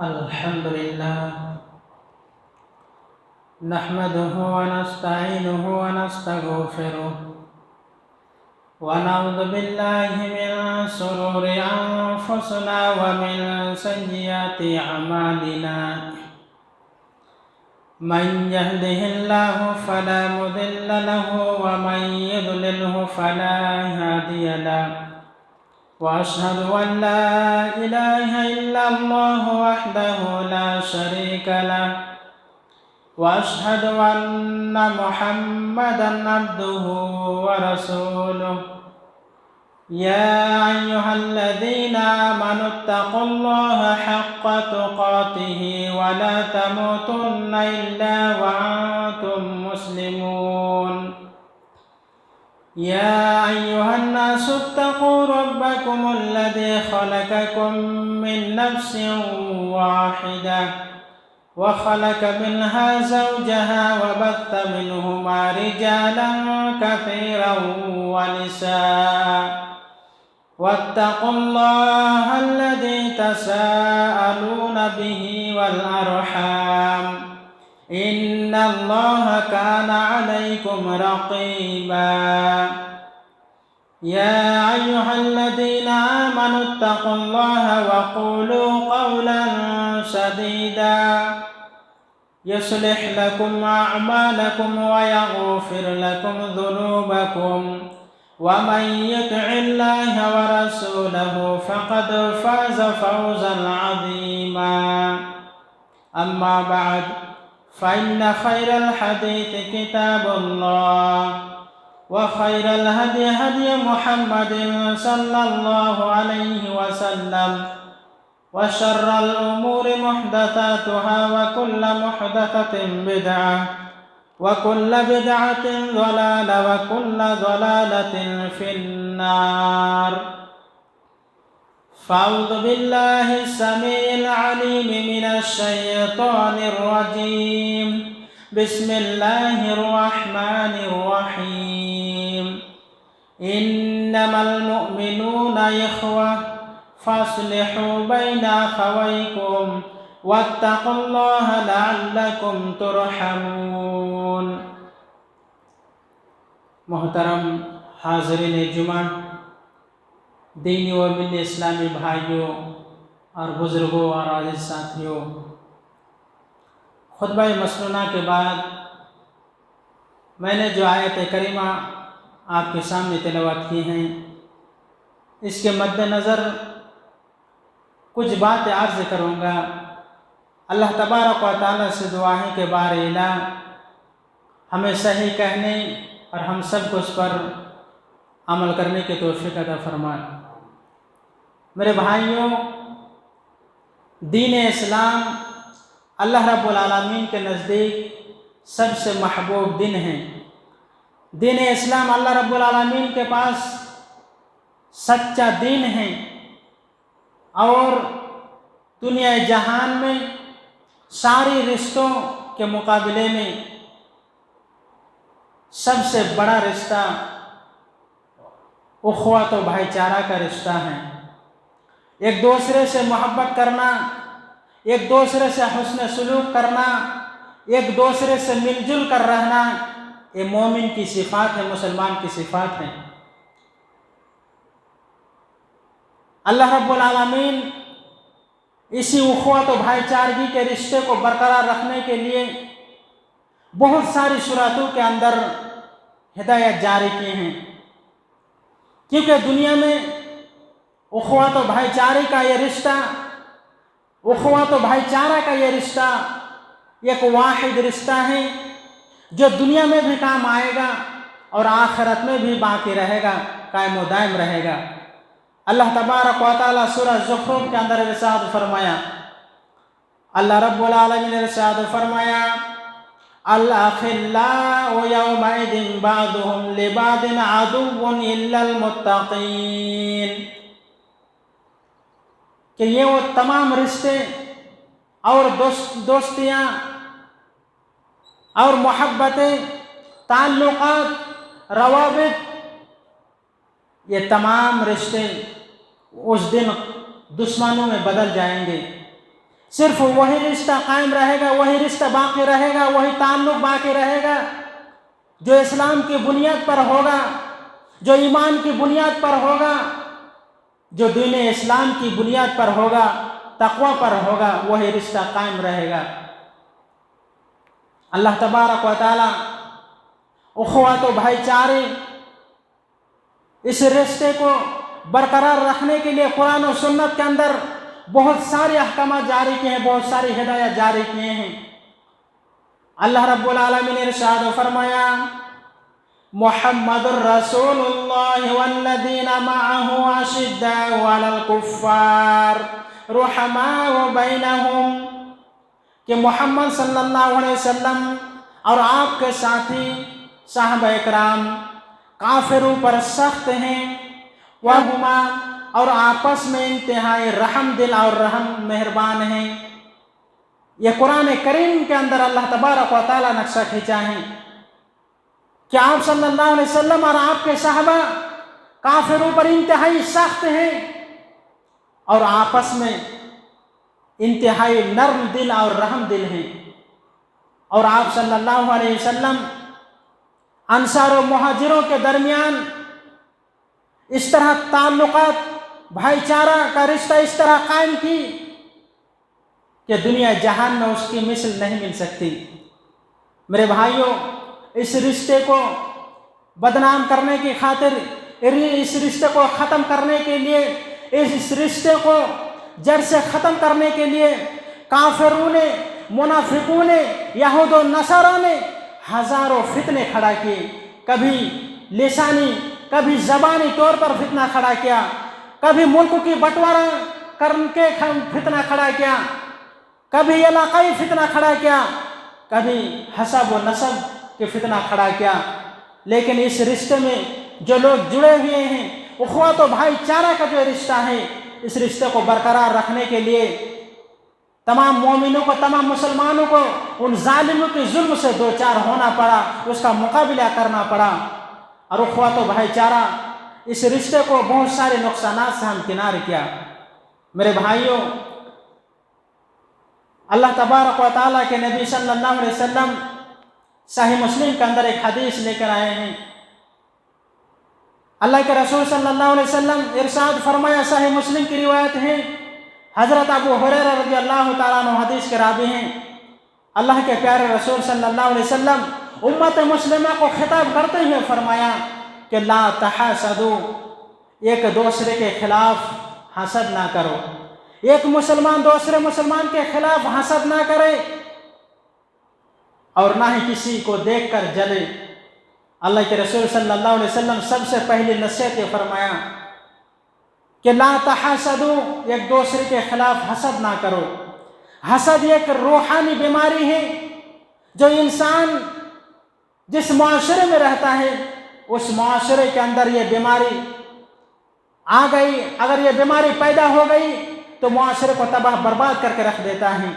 الحمد لله نحمده ونستعينه ونستغفره ونعوذ بالله من شرور أنفسنا ومن سيئات أعمالنا من يهده الله فلا مضل له ومن يضلله فلا هادي له وأشهد أن لا إله إلا الله وحده لا شريك له وأشهد أن محمدا عبده ورسوله يا أيها الذين آمنوا اتقوا الله حق تقاته ولا تموتن إلا وأنتم مسلمون يا أيها الناس اتقوا ربكم الذي خلقكم من نفس واحدة وخلق منها زوجها وبث منهما رجالا كثيرا ونساء واتقوا الله الذي تساءلون به والأرحام إن الله كان عليكم رقيبا يا أيها الذين آمنوا اتقوا الله وقولوا قولا سديدا يصلح لكم أعمالكم ويغفر لكم ذنوبكم ومن يطع الله ورسوله فقد فاز فوزا عظيما أما بعد فإن خير الحديث كتاب الله وخير الهدي هدي محمد صلى الله عليه وسلم وشر الأمور محدثاتها وكل محدثة بدعة وكل بدعة ضلالة وكل ضلالة في النار فأعوذ بالله السميع العليم من الشيطان الرجيم بسم الله الرحمن الرحيم إنما المؤمنون إخوة فاصلحوا بين أخويكم واتقوا الله لعلكم ترحمون محترم حاضرین جمعہ، دینی و ملی اسلامی بھائیوں اور بزرگوں اور عزیز ساتھیوں، خطبہ مسنونہ کے بعد میں نے جو آیت کریمہ آپ کے سامنے تلاوت کی ہیں، اس کے مد نظر کچھ باتیں عرض کروں گا۔ اللہ تبارک و تعالیٰ سے دعا ہے کہ بار الہ ہمیں صحیح کہنے اور ہم سب کو اس پر عمل کرنے کی توفیق عطا فرمائے۔ میرے بھائیوں، دین اسلام اللہ رب العالمین کے نزدیک سب سے محبوب دین ہے۔ دین اسلام اللہ رب العالمین کے پاس سچا دین ہے اور دنیا جہان میں ساری رشتوں کے مقابلے میں سب سے بڑا رشتہ اخوت و بھائی چارہ کا رشتہ ہے۔ ایک دوسرے سے محبت کرنا، ایک دوسرے سے حسن سلوک کرنا، ایک دوسرے سے مل جل کر رہنا، یہ مومن کی صفات ہے، مسلمان کی صفات ہے۔ اللہ رب العالمین اسی اخوت و بھائی چارگی کے رشتے کو برقرار رکھنے کے لیے بہت ساری صورتوں کے اندر ہدایت جاری کی ہیں، کیونکہ دنیا میں اخوت و بھائی چارے کا یہ رشتہ، اخوت و بھائی چارہ کا یہ رشتہ ایک واحد رشتہ ہے جو دنیا میں بھی کام آئے گا اور آخرت میں بھی باقی رہے گا، قائم و دائم رہے گا۔ اللہ تبارک و تعالیٰ سورہ زخرف کے اندر ارشاد فرمایا، اللہ رب العالمین نے ارشاد فرمایا، الأخلاء يومئذ بعضهم لبعض عدو إلا المتقين، کہ یہ وہ تمام رشتے اور دوستیاں اور محبتیں، تعلقات، روابط، یہ تمام رشتے اس دن دشمنوں میں بدل جائیں گے، صرف وہی رشتہ قائم رہے گا، وہی رشتہ باقی رہے گا، وہی تعلق باقی رہے گا جو اسلام کی بنیاد پر ہوگا، جو ایمان کی بنیاد پر ہوگا، جو دین اسلام کی بنیاد پر ہوگا، تقوی پر ہوگا، وہی رشتہ قائم رہے گا۔ اللہ تبارک و تعالی اخوات و بھائی چارے اس رشتے کو برقرار رکھنے کے لیے قرآن و سنت کے اندر بہت سارے احکامات جاری کیے ہیں، بہت ساری ہدایات جاری کیے ہیں۔ اللہ رب العالمین نے ارشاد فرمایا محمد الرسول اللہ والذین معه اشداء علی الکفار رحماء بینہم، کہ محمد صلی اللہ علیہ وسلم اور آپ کے ساتھی صحابہ اکرام کافروں پر سخت ہیں، وہما اور آپس میں انتہائی رحم دل اور رحم مہربان ہیں۔ یہ قرآن کریم کے اندر اللہ تبارک و تعالیٰ نقشہ کھینچا ہے کہ آپ صلی اللہ علیہ وسلم اور آپ کے صحابہ کافروں پر انتہائی سخت ہیں اور آپس میں انتہائی نرم دل اور رحم دل ہیں۔ اور آپ صلی اللہ علیہ وسلم انصار و مہاجروں کے درمیان اس طرح تعلقات، بھائی چارہ کا رشتہ اس طرح قائم کی کہ دنیا جہان میں اس کی مثل نہیں مل سکتی۔ میرے بھائیوں، اس رشتے کو بدنام کرنے کی خاطر، اس رشتے کو ختم کرنے کے لیے، اس رشتے کو جڑ سے ختم کرنے کے لیے کافروں نے، منافقوں نے، یہود و نصارہ نے ہزاروں فتنے کھڑا کیے، کبھی لسانی، کبھی زبانی طور پر فتنہ کھڑا کیا، کبھی ملک کی بٹوارہ کر کے فتنہ کھڑا کیا، کبھی علاقائی فتنہ کھڑا کیا، کبھی حسب و نسب کے فتنہ کھڑا کیا۔ لیکن اس رشتے میں جو لوگ جڑے ہوئے ہیں، اخوات و بھائی چارہ کا جو رشتہ ہے، اس رشتے کو برقرار رکھنے کے لیے تمام مومنوں کو، تمام مسلمانوں کو ان ظالموں کے ظلم سے دوچار ہونا پڑا، اس کا مقابلہ کرنا پڑا۔ اور اخوات و بھائی چارہ اس رشتے کو بہت سارے نقصانات سے ہم کنار کیا۔ میرے بھائیوں، اللہ تبارک و تعالیٰ کے نبی صلی اللہ علیہ وسلم صحیح مسلم کے اندر ایک حدیث لے کر آئے ہیں۔ اللہ کے رسول صلی اللہ علیہ وسلم ارشاد فرمایا، صحیح مسلم کی روایت ہے، حضرت ابو ہریرہ رضی اللہ تعالیٰ عنہ حدیث کے راوی ہیں۔ اللہ کے پیارے رسول صلی اللہ علیہ وسلم امت مسلمہ کو خطاب کرتے ہوئے فرمایا کہ لا تحاسدوا، ایک دوسرے کے خلاف حسد نہ کرو، ایک مسلمان دوسرے مسلمان کے خلاف حسد نہ کرے اور نہ ہی کسی کو دیکھ کر جلے۔ اللہ کے رسول صلی اللہ علیہ وسلم سب سے پہلی نصیحت یہ فرمایا کہ لا تحاسدوا، ایک دوسرے کے خلاف حسد نہ کرو۔ حسد ایک روحانی بیماری ہے جو انسان جس معاشرے میں رہتا ہے، اس معاشرے کے اندر یہ بیماری آ گئی، اگر یہ بیماری پیدا ہو گئی تو معاشرے کو تباہ برباد کر کے رکھ دیتا ہے۔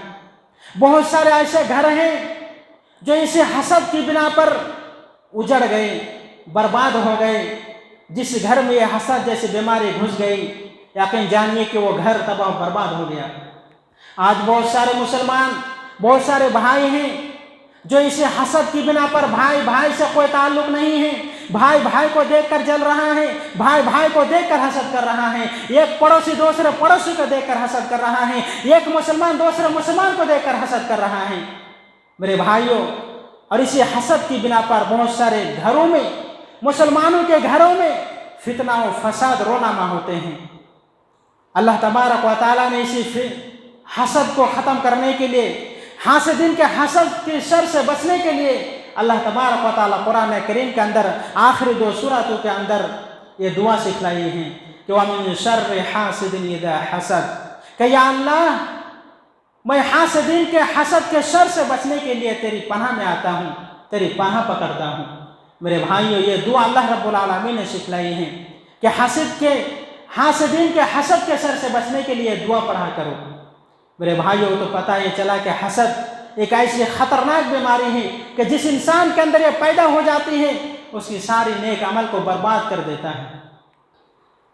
بہت سارے ایسے گھر ہیں جو اسی حسد کی بنا پر اجڑ گئے، برباد ہو گئے۔ جس گھر میں یہ حسد جیسی بیماری گھس گئی، یقین جانیے کہ وہ گھر تباہ برباد ہو گیا۔ آج بہت سارے مسلمان، بہت سارے بھائی ہیں جو اسی حسد کی بنا پر بھائی بھائی سے کوئی تعلق نہیں ہے، بھائی بھائی کو دیکھ کر جل رہا ہے، بھائی بھائی کو دیکھ کر حسد کر رہا ہے، ایک پڑوسی دوسرے پڑوسی کو دیکھ کر حسد کر رہا ہے، ایک مسلمان دوسرے مسلمان کو دیکھ کر حسد کر رہا ہے۔ میرے بھائیوں، اور اسی حسد کی بنا پر بہت سارے گھروں میں، مسلمانوں کے گھروں میں فتنہ و فساد رونما ہوتے ہیں۔ اللہ تبارک و تعالیٰ نے اسی حسد کو ختم کرنے کے لیے، حاسدین کے حسد کے شر سے بچنے کے لیے اللہ تبارک و تعالیٰ قرآن کریم کے اندر آخری 2 سورتوں کے اندر یہ دعا سکھلائی ہیں کہ وَمِن شَرِّ حَاسِدٍ إِذَا حَسَدَ، کہ یا اللہ میں حاسدین کے حسد کے شر سے بچنے کے لیے تیری پناہ میں آتا ہوں، تیری پناہ پکڑتا ہوں۔ میرے بھائیوں، یہ دعا اللہ رب العالمین نے سکھلائی ہے کہ حاسدین کے حسد کے شر سے بچنے کے لیے دعا پڑھا کرو۔ میرے بھائیوں، تو پتہ یہ چلا کہ حسد ایک ایسی خطرناک بیماری ہے کہ جس انسان کے اندر یہ پیدا ہو جاتی ہے اس کی ساری نیک عمل کو برباد کر دیتا ہے۔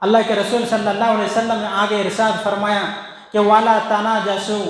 اللہ کے رسول صلی اللہ علیہ وسلم نے آگے ارشاد فرمایا کہ وَلَا تَنَاجَسُوا،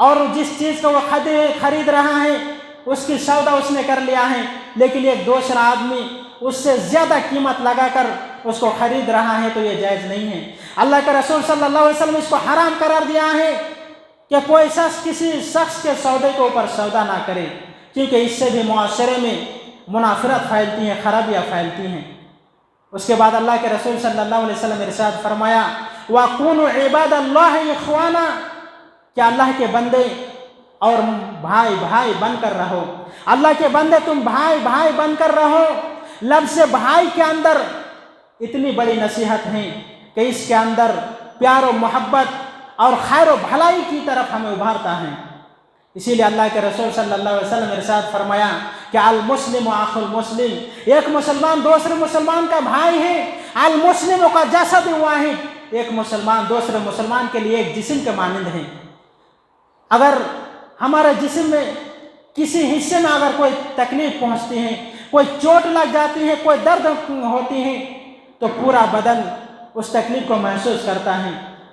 اور جس چیز کو وہ خرید رہا ہے اس کی سودا اس نے کر لیا ہے، لیکن ایک دوسرا آدمی اس سے زیادہ قیمت لگا کر اس کو خرید رہا ہے، تو یہ جائز نہیں ہے۔ اللہ کے رسول صلی اللہ علیہ وسلم اس کو حرام قرار دیا ہے کہ کوئی شخص کسی شخص کے سودے کے اوپر سودا نہ کرے، کیونکہ اس سے بھی معاشرے میں منافرت پھیلتی ہیں، خرابیاں پھیلتی ہیں۔ اس کے بعد اللہ کے رسول صلی اللہ علیہ وسلم ارشاد فرمایا وَقُونُوا عِبَادَ اللَّهِ إِخْوَانًا، کہ اللہ کے بندے اور بھائی بھائی بن کر رہو، اللہ کے بندے تم بھائی بھائی بن کر رہو۔ لفظ بھائی کے اندر اتنی بڑی نصیحت ہے کہ اس کے اندر پیار و محبت اور خیر و بھلائی کی طرف ہمیں ابھارتا ہے۔ اسی لیے اللہ کے رسول صلی اللہ علیہ وسلم ارشاد فرمایا کہ المسلم اخو المسلم، ایک مسلمان دوسرے مسلمان کا بھائی ہے۔ المسلم کا جسد واحد، ایک مسلمان دوسرے مسلمان کے لیے ایک جسم کے مانند ہے۔ اگر ہمارے جسم میں کسی حصے میں اگر کوئی تکلیف پہنچتی ہے، کوئی چوٹ لگ جاتی ہے، کوئی درد ہوتی ہے، تو پورا بدن اس تکلیف کو محسوس کرتا ہے۔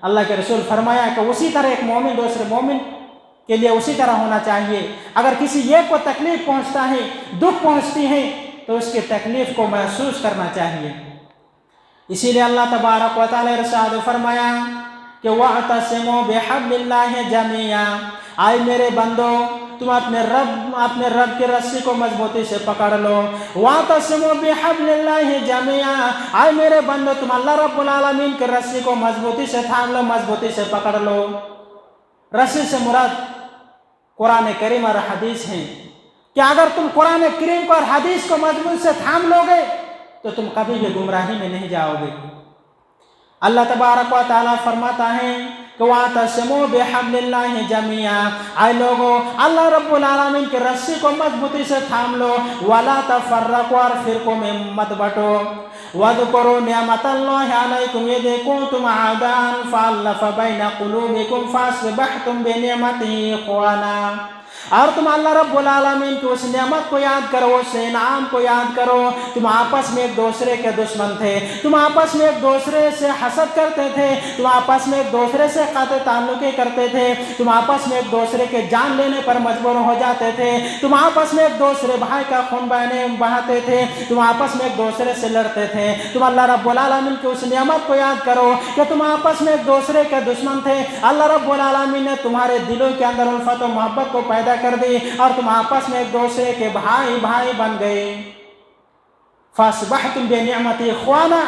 اللہ کے رسول فرمایا کہ اسی طرح ایک مومن دوسرے مومن کے لیے اسی طرح ہونا چاہیے۔ اگر کسی ایک کو تکلیف پہنچتا ہے، دکھ پہنچتی ہے، تو اس کی تکلیف کو محسوس کرنا چاہیے۔ اسی لیے اللہ تبارک و تعالی ارشاد فرمایا کہ وَاعْتَصِمُوا بِحَبْلِ اللَّهِ جَمِيعًا، آئے میرے بندو تم اپنے رب کی رسی کو مضبوطی سے پکڑ لو۔ وَاعْتَصِمُوا بِحَبْلِ اللَّهِ جَمِيعًا، آئے میرے بندو تم اللہ رب العالمین کی رسی کو مضبوطی سے تھام لو، مضبوطی سے پکڑ لو۔ رسی سے مراد قرآن کریم اور حدیث ہیں کہ اگر تم قرآن کریم کو اور حدیث کو مضبوط سے تھام لو گے تو تم کبھی بھی گمراہی میں نہیں جاؤ گے۔ اللہ تبارک و تعالیٰ فرماتا ہے کہ وَاعْتَصِمُوا بِحَبْلِ اللَّهِ جَمِيعًا، اے لوگو اللہ رب العالمین کی رسی کو مضبوطی سے تھام لو، وَلَا تَفَرَّقُوا، اور فرقوں میں مت بٹو۔ وَاذْكُرُوا نِعْمَةَ اللَّهِ عَلَيْكُمْ إِذْ كُنتُمْ أَعْدَاءً فَأَلَّفَ بَيْنَ قُلُوبِكُمْ فَأَصْبَحْتُمْ بِنِعْمَتِهِ إِخْوَانًا، اور تم اللہ رب العالمین کی اس نعمت کو یاد کرو، اس انعام کو یاد کرو۔ تم آپس میں ایک دوسرے کے دشمن تھے، تم آپس میں ایک دوسرے سے حسد کرتے تھے، تم آپس میں ایک دوسرے سے قطع تعلقی کرتے تھے، تم آپس میں ایک دوسرے کے جان لینے پر مجبور ہو جاتے تھے، تم آپس میں ایک دوسرے بھائی کا خون بہاتے تھے، تم آپس میں ایک دوسرے سے لڑتے تھے۔ تم اللہ رب العالمین کی اس نعمت کو یاد کرو کہ تم آپس میں ایک دوسرے کے دشمن تھے، اللہ رب العالمین نے تمہارے دلوں کے اندر الفت و محبت کو پیدا کر دی اور تم آپس میں ایک دوسرے کے بھائی بھائی بن گئے۔ فَأَصْبَحْتُمْ بِنِعْمَتِهِ إِخْوَانًا،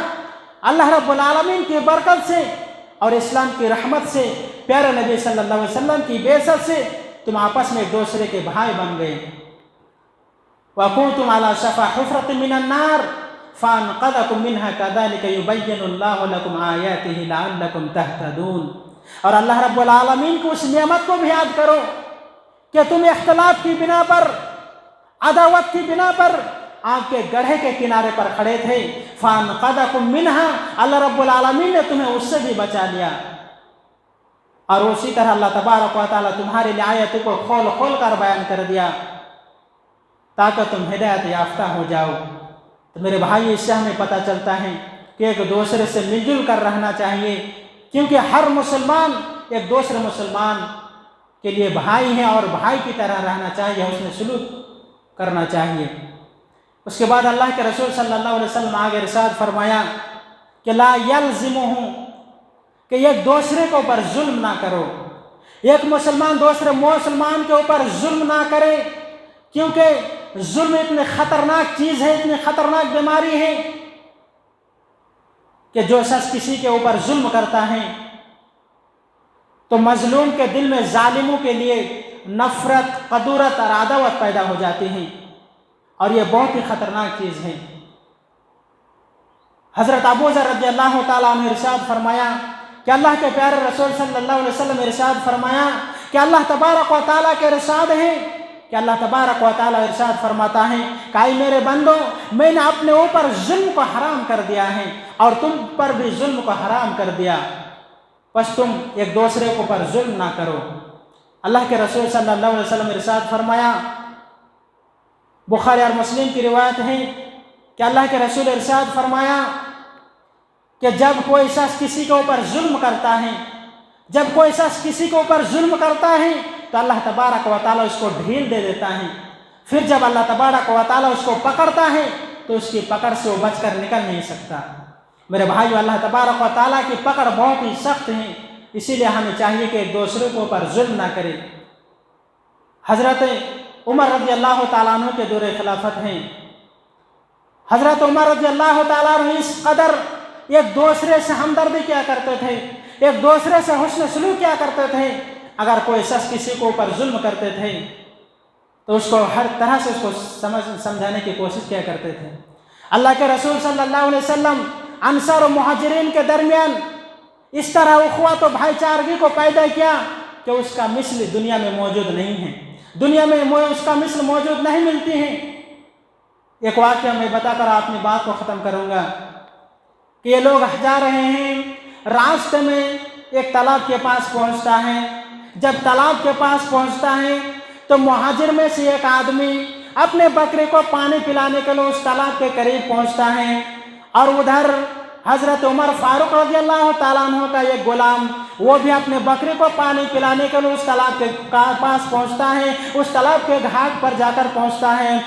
اللہ رب العالمین کی برکت سے اور اسلام کی رحمت سے، پیارے نبی صلی اللہ علیہ وسلم کی بعثت سے تم آپس میں ایک دوسرے کے بھائی بن گئے۔ وَكُنْتُمْ عَلَى شَفَا حُفْرَةٍ مِّنَ النَّارِ فَأَنْقَذَكُم مِّنْهَا كَذَلِكَ يُبَيِّنُ اللَّهُ لَكُمْ آيَاتِهِ لَعَلَّكُمْ تَهْتَدُونَ، اور اللہ رب العالمین کو اس نعمت کو بھی یاد کرو کہ تم اختلاف کی بنا پر، عداوت کی بنا پر آگ کے گڑھے کے کنارے پر کھڑے تھے۔ فَأَنْقَذَكُم مِّنْهَا، اللہ رب العالمین نے تمہیں اس سے بھی بچا لیا، اور اسی طرح اللہ تبارک و تعالیٰ تمہارے لیے آیتوں کو کھول کھول کر بیان کر دیا تاکہ تم ہدایت یافتہ ہو جاؤ۔ تو میرے بھائی، اس سے ہمیں پتہ چلتا ہے کہ ایک دوسرے سے مل جل کر رہنا چاہیے، کیونکہ ہر مسلمان ایک دوسرے مسلمان کے لیے بھائی ہے اور بھائی کی طرح رہنا چاہیے، اس میں سلوک کرنا چاہیے۔ اس کے بعد اللہ کے رسول صلی اللہ علیہ وسلم آگے ارشاد فرمایا کہ لا یلزمہم، کہ ایک دوسرے کے اوپر ظلم نہ کرو، ایک مسلمان دوسرے مسلمان کے اوپر ظلم نہ کرے، کیونکہ ظلم اتنی خطرناک چیز ہے، اتنی خطرناک بیماری ہے کہ جو شخص کسی کے اوپر ظلم کرتا ہے تو مظلوم کے دل میں ظالموں کے لیے نفرت، قدورت اور عداوت پیدا ہو جاتی ہے، اور یہ بہت ہی خطرناک چیز ہے۔ حضرت ابو ذر رضی اللہ تعالیٰ عنہ ارشاد فرمایا کہ اللہ کے پیارے رسول صلی اللہ علیہ وسلم ارشاد فرمایا کہ اللہ تبارک و تعالیٰ کے ارشاد ہے کہ اللہ تبارک و تعالیٰ ارشاد فرماتا ہے کہ اے میرے بندو، میں نے اپنے اوپر ظلم کو حرام کر دیا ہے اور تم پر بھی ظلم کو حرام کر دیا، بس تم ایک دوسرے کے اوپر ظلم نہ کرو۔ اللہ کے رسول صلی اللہ علیہ وسلم ارشاد فرمایا، بخاری اور مسلم کی روایت ہے کہ اللہ کے رسول ارشاد فرمایا کہ جب کوئی شخص کسی کے اوپر ظلم کرتا ہے، جب کوئی شخص کسی کے اوپر ظلم کرتا ہے تو اللہ تبارک و تعالیٰ اس کو ڈھیل دے دیتا ہے. پھر جب اللہ تبارک و تعالیٰ اس کو پکڑتا ہے تو اس کی پکڑ سے وہ بچ کر نکل نہیں سکتا. میرے بھائیو، اللہ تبارک و تعالیٰ کی پکڑ بہت ہی سخت ہے، اسی لیے ہمیں چاہیے کہ ایک دوسرے کے اوپر ظلم نہ کرے. حضرت عمر رضی اللہ تعالیٰ عنہ کے دور خلافت ہیں. حضرت عمر رضی اللہ تعالیٰ عنہ اس قدر ایک دوسرے سے ہمدردی کیا کرتے تھے، ایک دوسرے سے حسن سلوک کیا کرتے تھے. اگر کوئی شخص کسی کے اوپر ظلم کرتے تھے تو اس کو ہر طرح سے اس کو سمجھانے کی کوشش کیا کرتے تھے. اللہ کے رسول صلی اللہ علیہ وسلم انصار و مہاجرین کے درمیان اس طرح اخوت و بھائی چارگی کو پیدا کیا کہ اس کا مثل دنیا میں موجود نہیں ہے، دنیا میں اس کا مثل موجود نہیں ملتی ہے. ایک واقعہ میں بتا کر اپنی بات کو ختم کروں گا کہ یہ لوگ جا رہے ہیں، راستے میں ایک تالاب کے پاس پہنچتا ہے. جب تالاب کے پاس پہنچتا ہے تو مہاجر میں سے ایک آدمی اپنے بکرے کو پانی پلانے کے لیے اس تالاب کے قریب پہنچتا ہے، اور ادھر حضرت عمر فاروق رضی اللہ تعالیٰ عنہ کا ایک غلام وہ بھی اپنے بکرے کو پانی پلانے کے لیے اس تالاب کے پاس پہنچتا ہے، اس تالاب کے گھاٹ پر جا کر پہنچتا ہے.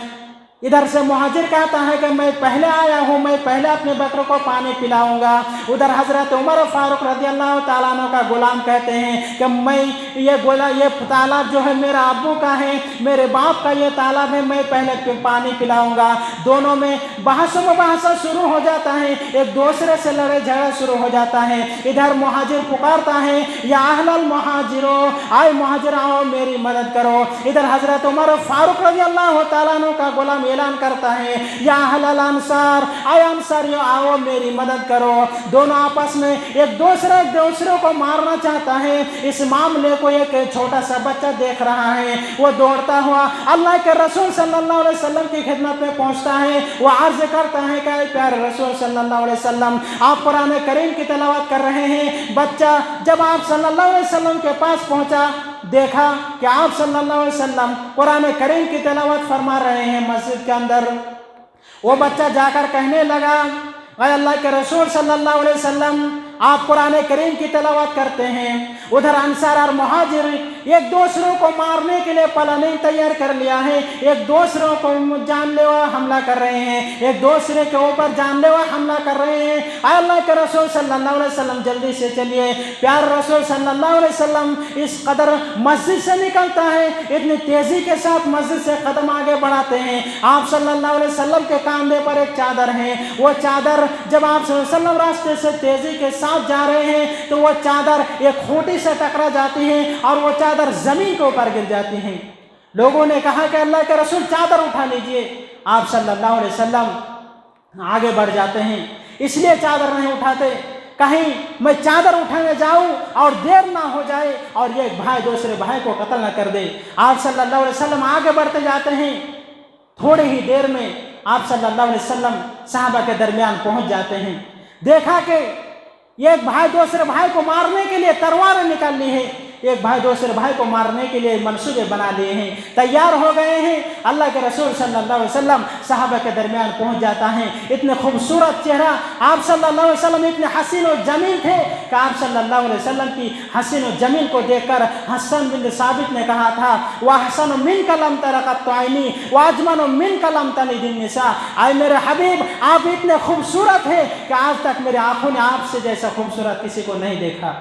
ادھر سے مہاجر کہتا ہے کہ میں پہلے آیا ہوں، میں پہلے اپنے بکروں کو پانی پلاؤں گا. ادھر حضرت عمر فاروق رضی اللہ تعالیٰ عنہ کا غلام کہتے ہیں کہ میں یہ تالاب جو ہے میرا ابو کا ہے، میرے باپ کا یہ تالاب ہے، میں پہلے پانی پلاؤں گا. دونوں میں بحث و مباحثہ شروع ہو جاتا ہے، ایک دوسرے سے لڑائی جھگڑا شروع ہو جاتا ہے. ادھر مہاجر پکارتا ہے یا اہل المہاجرو، آئے مہاجر آؤ میری مدد کرو. ادھر حضرت عمر فاروق رضی اللہ تعالیٰ عنہ کا غلام اعلان کرتا ہے یا اہل الانصار، آئے انصاریو آؤ میری مدد کرو. دونوں آپس میں ایک دوسرے کو مارنا چاہتا ہے. اس معاملے کو ایک چھوٹا سا بچہ دیکھ رہا ہے، وہ دوڑتا ہوا اللہ کے رسول صلی اللہ علیہ وسلم کی خدمت میں پہنچتا ہے. وہ عرض کرتا ہے کہ اے پیارے رسول صلی اللہ علیہ وسلم، آپ قرآن کریم کی تلاوت کر رہے ہیں. بچہ جب آپ صلی اللہ علیہ وسلم کے پاس پہنچا، دیکھا کہ آپ صلی اللہ علیہ وسلم قرآن کریم کی تلاوت فرما رہے ہیں مسجد کے اندر. وہ بچہ جا کر کہنے لگا اے اللہ کے رسول صلی اللہ علیہ وسلم، آپ قرآن کریم کی تلاوت کرتے ہیں. ادھر انصار اور مہاجر ایک دوسروں کو مارنے کے لیے پلاننگ تیار کر لیا ہے، ایک دوسروں کو جان لیوا حملہ کر رہے ہیں، ایک دوسرے کے اوپر جان لیوا حملہ کر رہے ہیں. اے اللہ کے رسول صلی اللہ علیہ وسلم جلدی سے چلیے. پیارے رسول صلی اللہ علیہ وسلم اس قدر مسجد سے نکلتا ہے، اتنی تیزی کے ساتھ مسجد سے قدم آگے بڑھاتے ہیں. آپ صلی اللہ علیہ وسلم کے کاندھے پر ایک چادر ہے. وہ چادر جب آپ صلی اللہ علیہ وسلم راستے سے تیزی کے ساتھ جا رہے ہیں تو وہ چادر ایک خوٹی سے ٹکرا جاتی ہے اور وہ چادر زمین کے اوپر گر جاتی ہے. لوگوں نے کہا کہ اللہ کے رسول چادر اٹھا لیجئے. آپ صلی اللہ علیہ وسلم آگے بڑھ جاتے ہیں، اس لیے چادر نہیں اٹھاتے کہیں میں چادر اٹھانے جاؤں اور دیر نہ ہو جائے اور یہ بھائی دوسرے بھائی کو قتل نہ کر دے. آپ صلی اللہ علیہ وسلم آگے بڑھتے جاتے ہیں. تھوڑی ہی دیر میں آپ صلی اللہ علیہ وسلم صحابہ کے درمیان پہنچ جاتے ہیں. دیکھا کہ ایک بھائی دوسرے بھائی کو مارنے کے لیے تلواریں نکال لی ہے، ایک بھائی دوسرے بھائی کو مارنے کے لیے منصوبے بنا لیے ہیں، تیار ہو گئے ہیں. اللہ کے رسول صلی اللہ علیہ وسلم صحابہ کے درمیان پہنچ جاتا ہے. اتنے خوبصورت چہرہ آپ صلی اللہ علیہ وسلم اتنے حسین و جمیل تھے کہ آپ صلی اللہ علیہ وسلم کی حسین و جمیل کو دیکھ کر حسن بن ثابت نے کہا تھا وَأَحْسَنُ مِنْكَ لَمْ تَرَ قَطُّ عَيْنِي وَأَجْمَلُ مِنْكَ لَمْ تَلِدِ النِّسَاءُ. اے میرے حبیب، آپ اتنے خوبصورت ہیں کہ آج تک میرے آنکھوں نے آپ سے جیسا خوبصورت کسی کو نہیں دیکھا.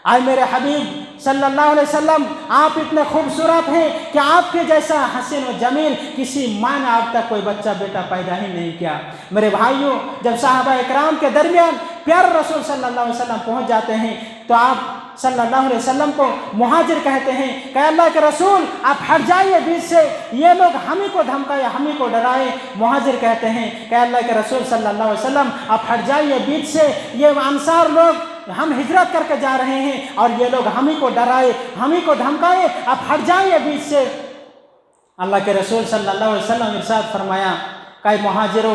اے میرے حبیب صلی اللہ علیہ وسلم، آپ اتنے خوبصورت ہیں کہ آپ کے جیسا حسین و جمیل کسی ماں نے اب تک کوئی بچہ بیٹا پیدا ہی نہیں کیا. میرے بھائیوں، جب صحابہ اکرام کے درمیان پیارے رسول صلی اللہ علیہ وسلم پہنچ جاتے ہیں تو آپ صلی اللہ علیہ وسلم کو مہاجر کہتے ہیں کہ اللہ کے رسول آپ ہٹ جائیے بیچ سے، یہ لوگ ہم ہی کو دھمکائے، ہم ہی کو ڈرائے. مہاجر کہتے ہیں کہ اللہ کے رسول صلی اللہ علیہ وسلم آپ ہٹ جائیے بیچ سے، یہ انصار لوگ ہم ہجرت کر کے جا رہے ہیں اور یہ لوگ ہم ہی کو ڈرائے، ہم ہی کو دھمکائے، آپ ہٹ جائیے بیچ سے. اللہ کے رسول صلی اللہ علیہ وسلم ارشاد فرمایا کہ مہاجروں